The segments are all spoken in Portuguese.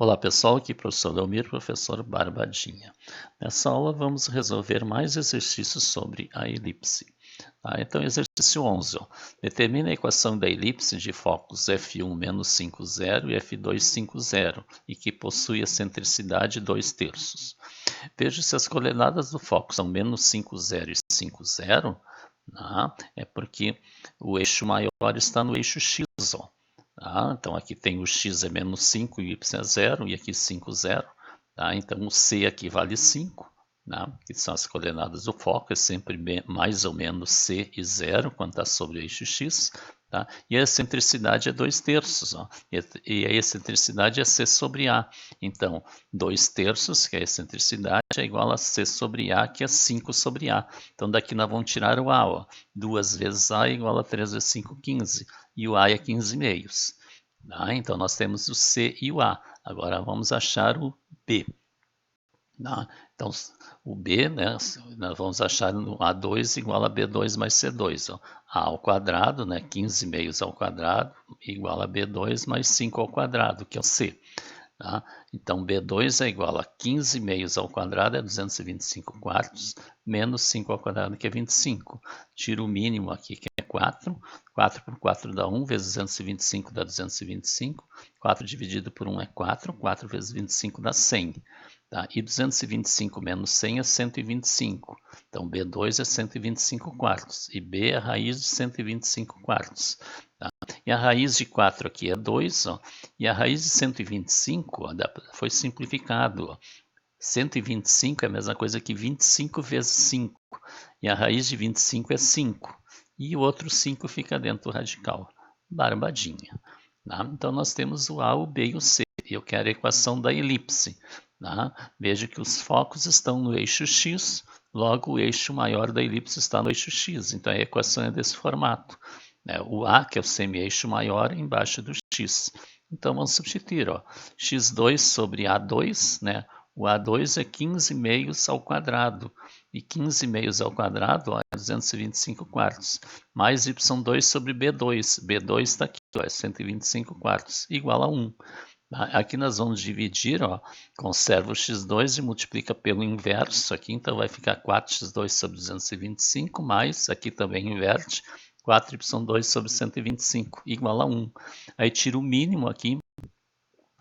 Olá pessoal, aqui é o professor Delmiro, professor Barbadinha. Nessa aula vamos resolver mais exercícios sobre a elipse. Então, exercício 11. Determine a equação da elipse de focos F1 menos 5, 0 e F2, 5, 0 e que possui a centricidade 2/3. Veja se as coordenadas do foco são menos 5, 0 e 5, 0, é porque o eixo maior está no eixo x. Então aqui tem o x é menos 5 e o y é 0, e aqui 5, 0. Então o c aqui vale 5, que são as coordenadas do foco, é sempre mais ou menos c e 0 quando está sobre o eixo x. E a excentricidade é 2/3, e a excentricidade é c sobre a. Então 2/3, que é a excentricidade, é igual a c sobre a, que é 5 sobre a. Então daqui nós vamos tirar o a. 2 vezes a é igual a 3 vezes 5, 15. E o a é 15 meios. Então nós temos o C e o A. Agora vamos achar o B. Então o B, nós vamos achar no A2 igual a B2 mais C2. A ao quadrado, 15 meios ao quadrado, igual a B2 mais 5 ao quadrado, que é o C. Então B2 é igual a 15 meios ao quadrado, é 225 quartos, menos 5 ao quadrado, que é 25. Tiro o mínimo aqui, que é 4. 4 por 4 dá 1, vezes 225 dá 225. 4 dividido por 1 é 4. 4 vezes 25 dá 100. E 225 menos 100 é 125. Então B2 é 125 quartos. E B é a raiz de 125 quartos. E a raiz de 4 aqui é 2, e a raiz de 125 foi simplificado. 125 é a mesma coisa que 25 vezes 5, e a raiz de 25 é 5, e o outro 5 fica dentro do radical. Barbadinha. Então nós temos o A, o B e o C, e eu quero a equação da elipse. Veja que os focos estão no eixo x, logo o eixo maior da elipse está no eixo x, então a equação é desse formato. O A, que é o semi-eixo maior, embaixo do x. Então vamos substituir. x2 sobre A2, o A2 é 15 meios ao quadrado. E 15 meios ao quadrado é 225 quartos. Mais y2 sobre B2. B2 está aqui, é 125 quartos, igual a 1. Aqui nós vamos dividir, conserva o x2 e multiplica pelo inverso aqui, então vai ficar 4x2 sobre 225, mais, aqui também inverte, 4y2 sobre 125, igual a 1. Aí tira o mínimo aqui,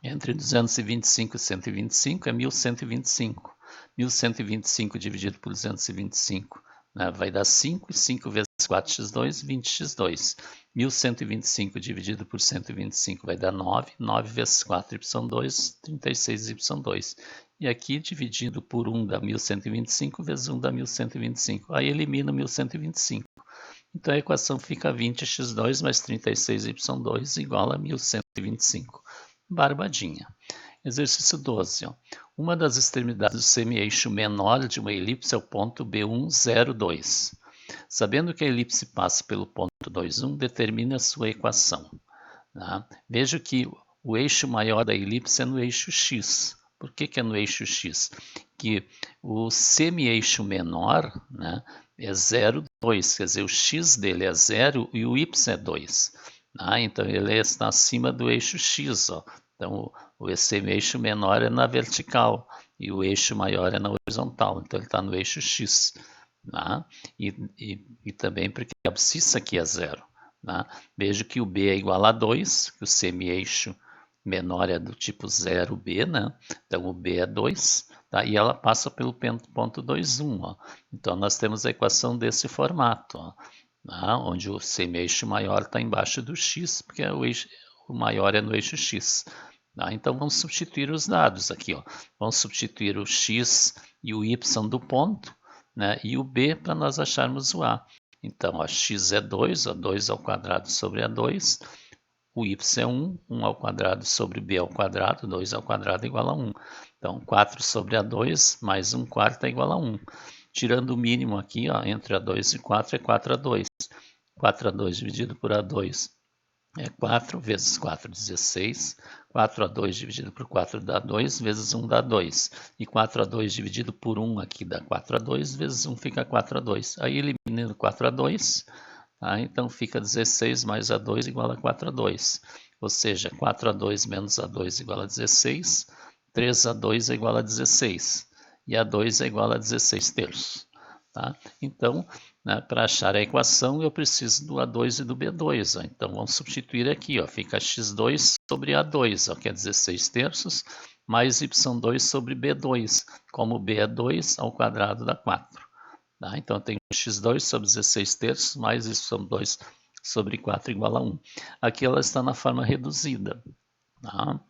entre 225 e 125 é 1125. 1125 dividido por 225 vai dar 5, e 5 vezes 4x2, 20x2. 1125 dividido por 125 vai dar 9, 9 vezes 4y2, 36y2. E aqui dividido por 1 dá 1125, vezes 1 dá 1125. Aí elimina 1125. Então a equação fica 20x2 mais 36y2 igual a 1125. Barbadinha. Exercício 12. Uma das extremidades do semi-eixo menor de uma elipse é o ponto B1, 0, 2. Sabendo que a elipse passa pelo ponto 2, 1, determine a sua equação. Veja que o eixo maior da elipse é no eixo x. Por que é no eixo x? Que o semi-eixo menor é 0, 2, quer dizer, o x dele é 0 e o y é 2. Então ele está acima do eixo x. Então o semi-eixo menor é na vertical e o eixo maior é na horizontal. Então ele está no eixo x. E também porque a abscissa aqui é 0. Veja que o B é igual a 2, que o semi-eixo menor é do tipo 0B, então o B é 2, e ela passa pelo ponto 2, 1. Então nós temos a equação desse formato, onde o semi-eixo maior está embaixo do x, porque o maior é no eixo x. Então vamos substituir os dados aqui. Vamos substituir o x e o y do ponto, e o b para nós acharmos o a. Então, x é 2, 2 ao quadrado sobre A2. O y é 1, 1 ao quadrado sobre b ao quadrado, 2 ao quadrado é igual a 1. Então, 4 sobre A2 mais 1 quarto é igual a 1. Tirando o mínimo aqui, entre A2 e 4 é 4A2. 4A2 dividido por A2 é 4 vezes 4, 16. 4A2 dividido por 4 dá 2, vezes 1 dá 2. E 4A2 dividido por 1 aqui dá 4A2, vezes 1 fica 4A2. Aí eliminando 4A2, então fica 16 mais A2 igual a 4A2. ou seja, 4A2 menos A2 igual a 16, 3A2 é igual a 16, e A2 é igual a 16 terços. Tá? Então, né, para achar a equação, eu preciso do A2 e do B2. Ó. Então, vamos substituir aqui. Ó. Fica x2 sobre A2, ó, que é 16 terços, mais y2 sobre B2, como B é 2 ao quadrado dá 4. Tá? Então, eu tenho x2 sobre 16 terços, mais y2 sobre 4 igual a 1. Aqui ela está na forma reduzida. Tá?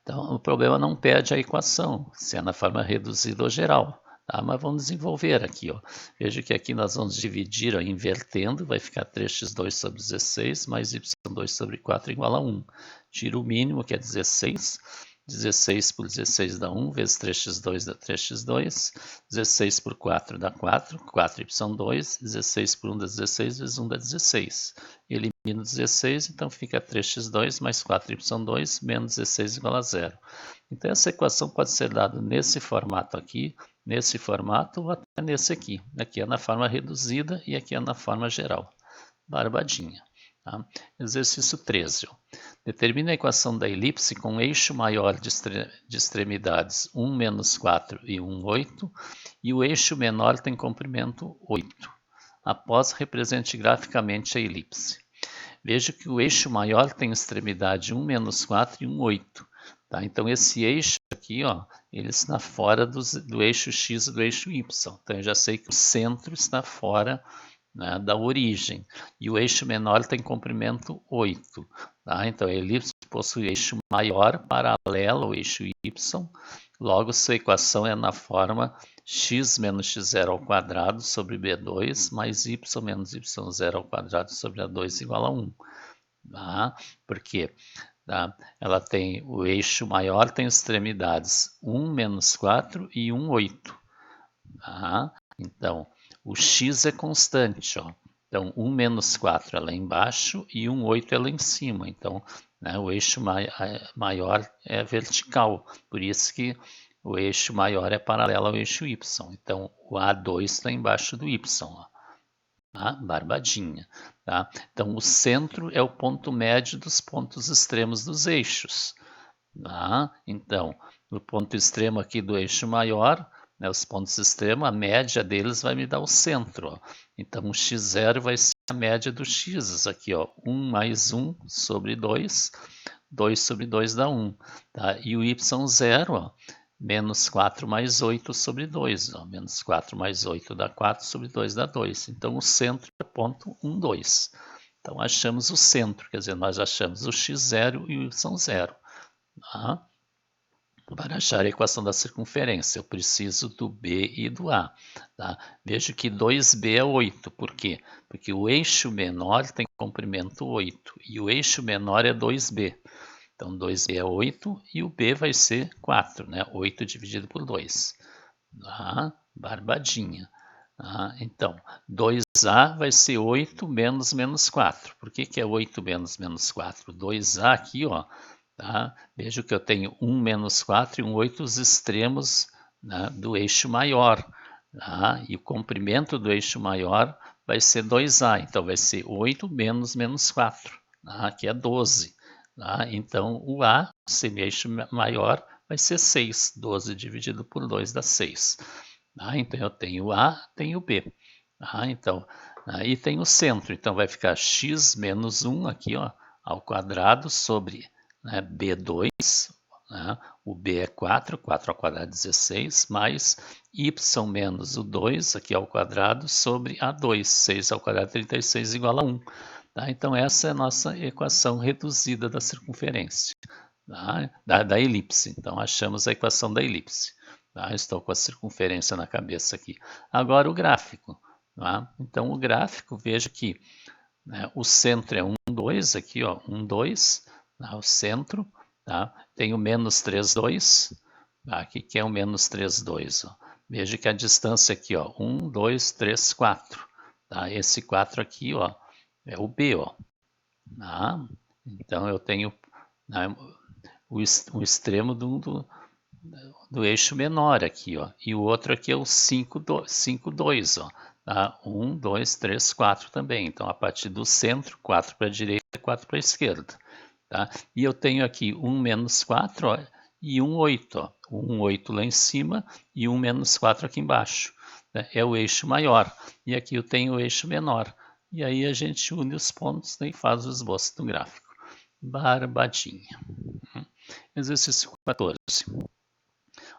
Então, o problema não pede a equação, se é na forma reduzida ou geral. Tá? Mas vamos desenvolver aqui. Ó. Veja que aqui nós vamos dividir ó, invertendo, vai ficar 3x2 sobre 16 mais y2 sobre 4 igual a 1. Tira o mínimo, que é 16. 16 por 16 dá 1, vezes 3x2 dá 3x2. 16 por 4 dá 4, 4y2. 16 por 1 dá 16, vezes 1 dá 16. Elimino 16, então fica 3x2 mais 4y2 menos 16 igual a 0. Então essa equação pode ser dada nesse formato aqui, nesse formato ou até nesse aqui. Aqui é na forma reduzida e aqui é na forma geral. Barbadinha. Tá? Exercício 13. Ó. Determina a equação da elipse com eixo maior de extremidades 1, menos 4 e 1, 8, e o eixo menor tem comprimento 8. Após, represente graficamente a elipse. Veja que o eixo maior tem extremidade 1, menos 4 e 1, 8. Tá? Então, esse eixo aqui, ó, ele está fora do eixo x e do eixo y. Então, eu já sei que o centro está fora, né, da origem. E o eixo menor tem comprimento 8. Tá? Então, a elipse possui eixo maior paralelo ao eixo y. Logo, sua equação é na forma x menos x0 ao quadrado sobre b2 mais y menos y0 ao quadrado sobre a2 igual a 1. Tá? Por quê? Tá? Ela tem o eixo maior, tem extremidades 1, menos 4 e 1, 8. Tá? Então, o x é constante. Ó. Então, 1 menos 4 é lá embaixo e 1, 8 é lá em cima. Então, né, o eixo maior é vertical. Por isso que o eixo maior é paralelo ao eixo y. Então, o A2 está embaixo do y. Ó. Tá? Barbadinha. Tá? Então, o centro é o ponto médio dos pontos extremos dos eixos. Tá? Então, no ponto extremo aqui do eixo maior, né, os pontos extremos, a média deles vai me dar o centro. Ó. Então, o x0 vai ser a média dos x aqui. Ó, 1 mais 1 sobre 2, 2 sobre 2 dá 1. Tá? E o y0, ó, menos 4 mais 8 sobre 2. Ó, menos 4 mais 8 dá 4 sobre 2 dá 2. Então, o centro é ponto 1, 2. Então, achamos o centro, quer dizer, nós achamos o x0 e o y0. Tá? Para achar a equação da circunferência, eu preciso do B e do A. Tá? Vejo que 2B é 8. Por quê? Porque o eixo menor tem comprimento 8 e o eixo menor é 2B. Então, 2B é 8 e o B vai ser 4, né? 8 dividido por 2. Tá? Barbadinha. Tá? Então, 2A vai ser 8 menos 4. Por que é 8 menos 4? 2A aqui, ó. Tá? Vejo que eu tenho 1 menos 4 e 1, 8 os extremos, né, do eixo maior. Tá? E o comprimento do eixo maior vai ser 2A. Então, vai ser 8 menos 4, tá? Que é 12. Tá? Então, o A, sendo eixo maior, vai ser 6. 12 dividido por 2 dá 6. Tá? Então, eu tenho o A, tenho o B. Tá? Então, aí tem o centro. Então, vai ficar x menos 1 aqui, ó, ao quadrado sobre, né, B2, né, o B é 4, 4 ao quadrado é 16, mais y menos o 2 aqui ao quadrado sobre A2, 6 ao quadrado é 36 igual a 1. Tá? Então essa é a nossa equação reduzida da circunferência, tá? da elipse. Então achamos a equação da elipse. Tá? Estou com a circunferência na cabeça aqui. Agora o gráfico. Tá? Então o gráfico, veja que, né, o centro é 1, 2 aqui, ó, 1, 2, tá? O centro, tá? Tem o menos 3, 2, tá? Aqui que é o menos 3, 2. Ó. Veja que a distância aqui, ó, 1, 2, 3, 4. Tá? Esse 4 aqui, ó, é o B, ó. Tá? Então eu tenho, né, o extremo do eixo menor aqui, ó. E o outro aqui é o 5, 2, ó. Tá? 1, 2, 3, 4 também. Então, a partir do centro, 4 para a direita e 4 para a esquerda. Tá? E eu tenho aqui 1 menos 4 ó, e 1, 8. Ó. 1, 8 lá em cima e 1 menos 4 aqui embaixo. Né? É o eixo maior. E aqui eu tenho o eixo menor. E aí a gente une os pontos, né, e faz o esboço do gráfico. Barbadinha. Exercício 14.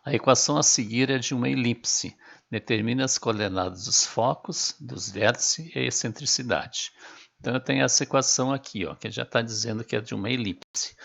A equação a seguir é de uma elipse. Determine as coordenadas dos focos, dos vértices e a excentricidade. Então, eu tenho essa equação aqui, ó, que já está dizendo que é de uma elipse.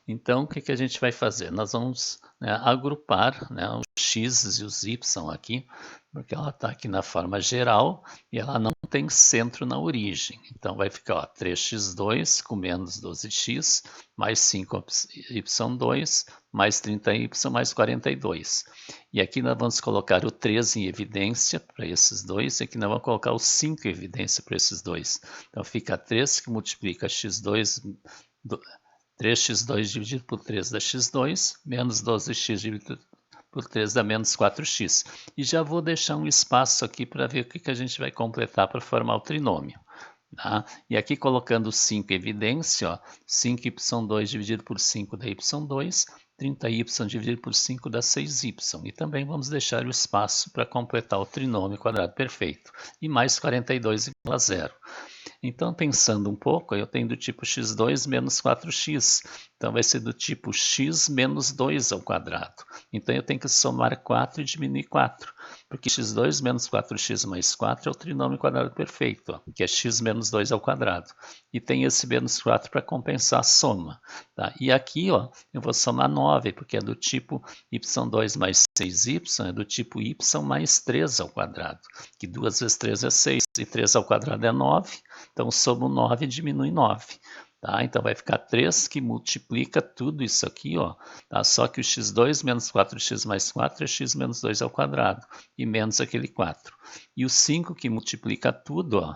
Então, o que a gente vai fazer? Nós vamos, né, agrupar, né, os x e os y aqui, porque ela está aqui na forma geral e ela não tem centro na origem. Então, vai ficar ó, 3x2 com menos 12x, mais 5y2, mais 30y, mais 42. E aqui nós vamos colocar o 3 em evidência para esses dois, e aqui nós vamos colocar o 5 em evidência para esses dois. Então, fica 3 que multiplica x2... 3x2 dividido por 3 dá x2, menos 12x dividido por 3 dá menos 4x. E já vou deixar um espaço aqui para ver o que a gente vai completar para formar o trinômio. Tá? E aqui colocando 5 em evidência, ó, 5y2 dividido por 5 dá y2, 30y dividido por 5 dá 6y. E também vamos deixar o espaço para completar o trinômio quadrado perfeito. E mais 42 igual a zero. Então, pensando um pouco, eu tenho do tipo x2 menos 4x. Então, vai ser do tipo x menos 2 ao quadrado. Então, eu tenho que somar 4 e diminuir 4. Porque x2 menos 4x mais 4 é o trinômio quadrado perfeito, ó, que é x menos 2 ao quadrado. E tem esse menos 4 para compensar a soma. Tá? E aqui ó, eu vou somar 9, porque é do tipo y2 mais 6y, é do tipo y mais 3 ao quadrado. Que 2 vezes 3 é 6, e 3 ao quadrado é 9. Então, somo 9 e diminui 9. Tá? Então, vai ficar 3 que multiplica tudo isso aqui, ó. Tá? Só que o x2 menos 4x mais 4 é x menos 2 ao quadrado, e menos aquele 4. E o 5 que multiplica tudo, ó.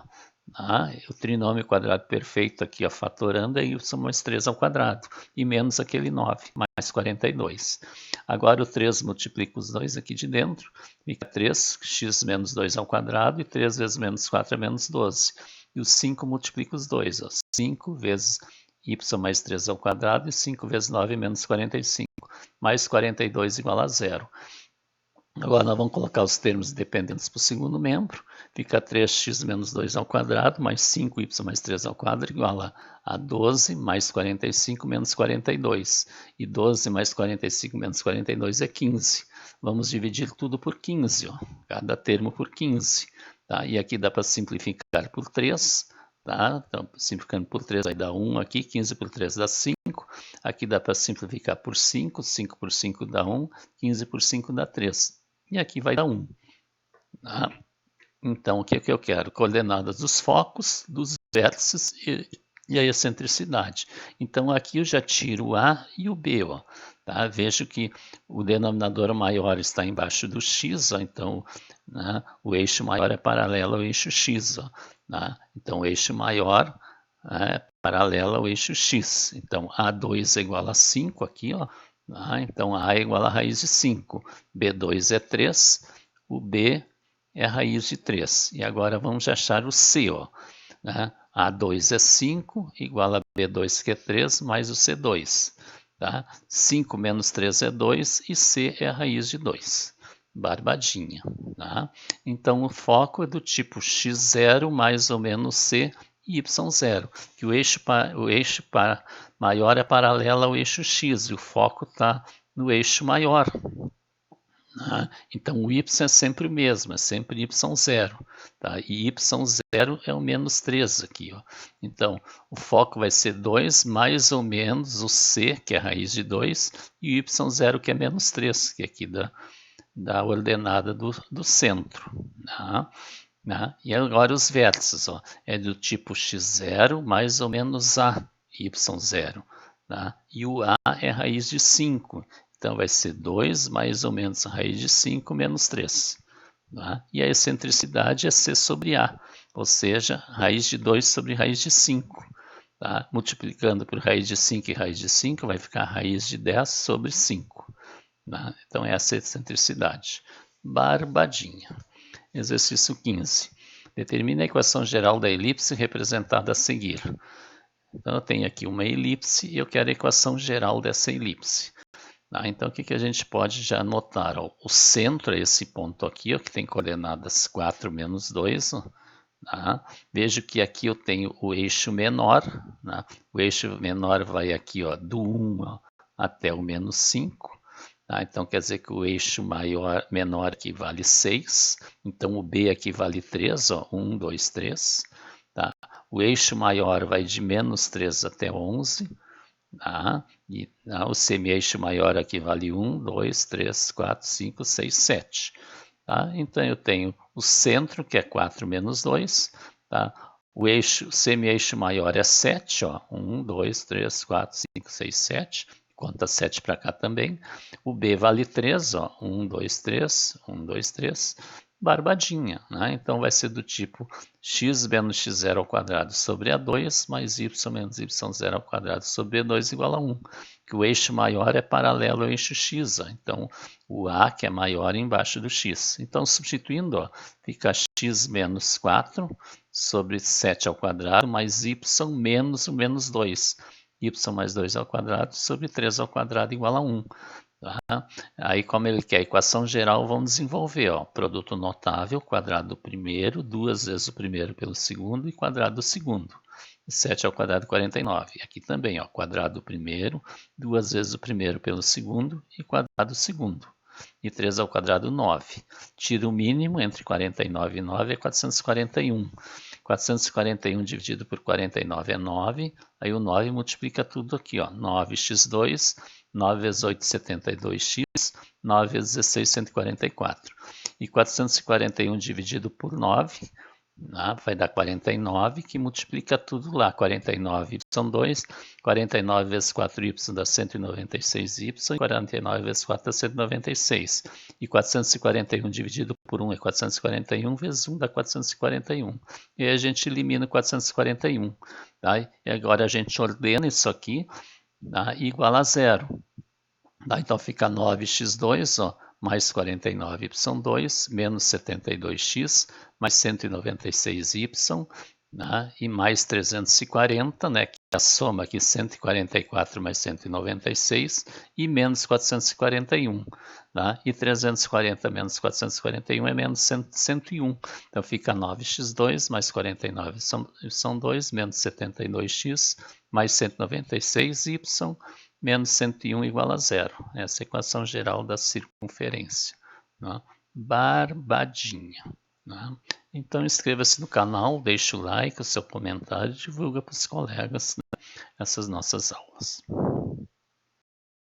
Tá? O trinômio quadrado perfeito aqui, ó, fatorando, é y mais 3 ao quadrado, e menos aquele 9, mais 42. Agora o 3 multiplica os dois aqui de dentro, fica 3x menos 2 ao quadrado, e 3 vezes menos 4 é menos 12. E o 5 multiplica os dois, ó. 5 vezes y mais 3 ao quadrado e 5 vezes 9 menos 45, mais 42 igual a zero. Agora nós vamos colocar os termos dependentes para o segundo membro. Fica 3x menos 2 ao quadrado, mais 5y mais 3 ao quadrado, igual a 12 mais 45 menos 42. E 12 mais 45 menos 42 é 15. Vamos dividir tudo por 15, ó. Cada termo por 15. Tá? E aqui dá para simplificar por 3. Tá? Então, simplificando por 3 vai dar 1 aqui, 15 por 3 dá 5. Aqui dá para simplificar por 5, 5 por 5 dá 1, 15 por 5 dá 3. E aqui vai dar 1. Tá? Então, o que é que eu quero? Coordenadas dos focos, dos vértices e a excentricidade. Então, aqui eu já tiro o A e o B. Ó, tá? Vejo que o denominador maior está embaixo do X, ó, então né, o eixo maior é paralelo ao eixo X. Ó, tá? Então, o eixo maior é paralelo ao eixo X. Então, A2 é igual a 5 aqui, ó. Tá? Então, A é igual a raiz de 5. B2 é 3. O B é a raiz de 3. E agora vamos achar o C. Ó, né? A2 é 5, igual a B2 que é 3, mais o C2. Tá? 5 menos 3 é 2 e C é a raiz de 2. Barbadinha. Tá? Então, o foco é do tipo x0 mais ou menos C e y0. Que o eixo maior é paralelo ao eixo x e o foco está no eixo maior. Então, o y é sempre o mesmo, é sempre y0. Tá? E y0 é o menos 3 aqui. Ó. Então, o foco vai ser 2 mais ou menos o c, que é a raiz de 2, e o y0, que é menos 3, que é aqui da ordenada do centro. Tá? E agora os vértices, ó, é do tipo x0 mais ou menos a, y0. Tá? E o a é a raiz de 5. Então, vai ser 2 mais ou menos a raiz de 5 menos 3. Tá? E a excentricidade é C sobre A, ou seja, raiz de 2 sobre raiz de 5. Tá? Multiplicando por raiz de 5 e raiz de 5, vai ficar raiz de 10 sobre 5. Tá? Então, essa é a excentricidade. Barbadinha. Exercício 15. Determine a equação geral da elipse representada a seguir. Então, eu tenho aqui uma elipse e eu quero a equação geral dessa elipse. Tá? Então, o que a gente pode já anotar? Ó, o centro é esse ponto aqui, ó, que tem coordenadas 4 menos 2. Tá? Vejo que aqui eu tenho o eixo menor. Tá? O eixo menor vai aqui ó, do 1 ó, até o menos 5. Tá? Então, quer dizer que o eixo menor aqui vale 6. Então, o B aqui vale 3. Ó, 1, 2, 3. Tá? O eixo maior vai de menos 3 até 11. Tá? E o semi-eixo maior aqui vale 1, 2, 3, 4, 5, 6, 7. Tá? Então, eu tenho o centro, que é 4 menos 2. Tá? O eixo, semi-eixo maior é 7. Ó. 1, 2, 3, 4, 5, 6, 7. Conta 7 para cá também. O B vale 3. Ó. 1, 2, 3. 1, 2, 3. Barbadinha. Né? Então, vai ser do tipo x menos x0 ao quadrado sobre A2 mais y menos y0 ao quadrado sobre B2 igual a 1. Que o eixo maior é paralelo ao eixo x. Ó. Então, o A, que é maior, embaixo do x. Então, substituindo, ó, fica x menos 4 sobre 7 ao quadrado mais y menos o menos 2. Y mais 2 ao quadrado sobre 3 ao quadrado igual a 1. Tá? Aí, como ele quer a equação geral, vamos desenvolver. Ó, produto notável, quadrado do primeiro, duas vezes o primeiro pelo segundo e quadrado do segundo. 7 ao quadrado, 49. Aqui também, ó, quadrado do primeiro, duas vezes o primeiro pelo segundo e quadrado do segundo. E 3 ao quadrado, 9. Tira o mínimo entre 49 e 9 é 441. 441 dividido por 49 é 9. Aí o 9 multiplica tudo aqui, ó. 9x2, 9 vezes 8, 72x, 9 vezes 16, 144. E 441 dividido por 9, vai dar 49, que multiplica tudo lá. 49 são 2, 49 vezes 4y dá 196y, e 49 vezes 4 dá 196. E 441 dividido por 1 é 441, vezes 1 dá 441. E aí a gente elimina 441. Tá? E agora a gente ordena isso aqui, tá? Igual a zero. Tá? Então fica 9x2, ó, mais 49y2, menos 72x, mais 196y, né? E mais 340, né? Que é a soma aqui, 144 mais 196, e menos 441. Tá? E 340 menos 441 é menos 101. Então fica 9x2 mais 49 são 2, menos 72x, mais 196y, menos 101 igual a zero. Essa é a equação geral da circunferência. Né? Barbadinha. Né? Então inscreva-se no canal, deixe o like, o seu comentário e divulga para os colegas, né, essas nossas aulas.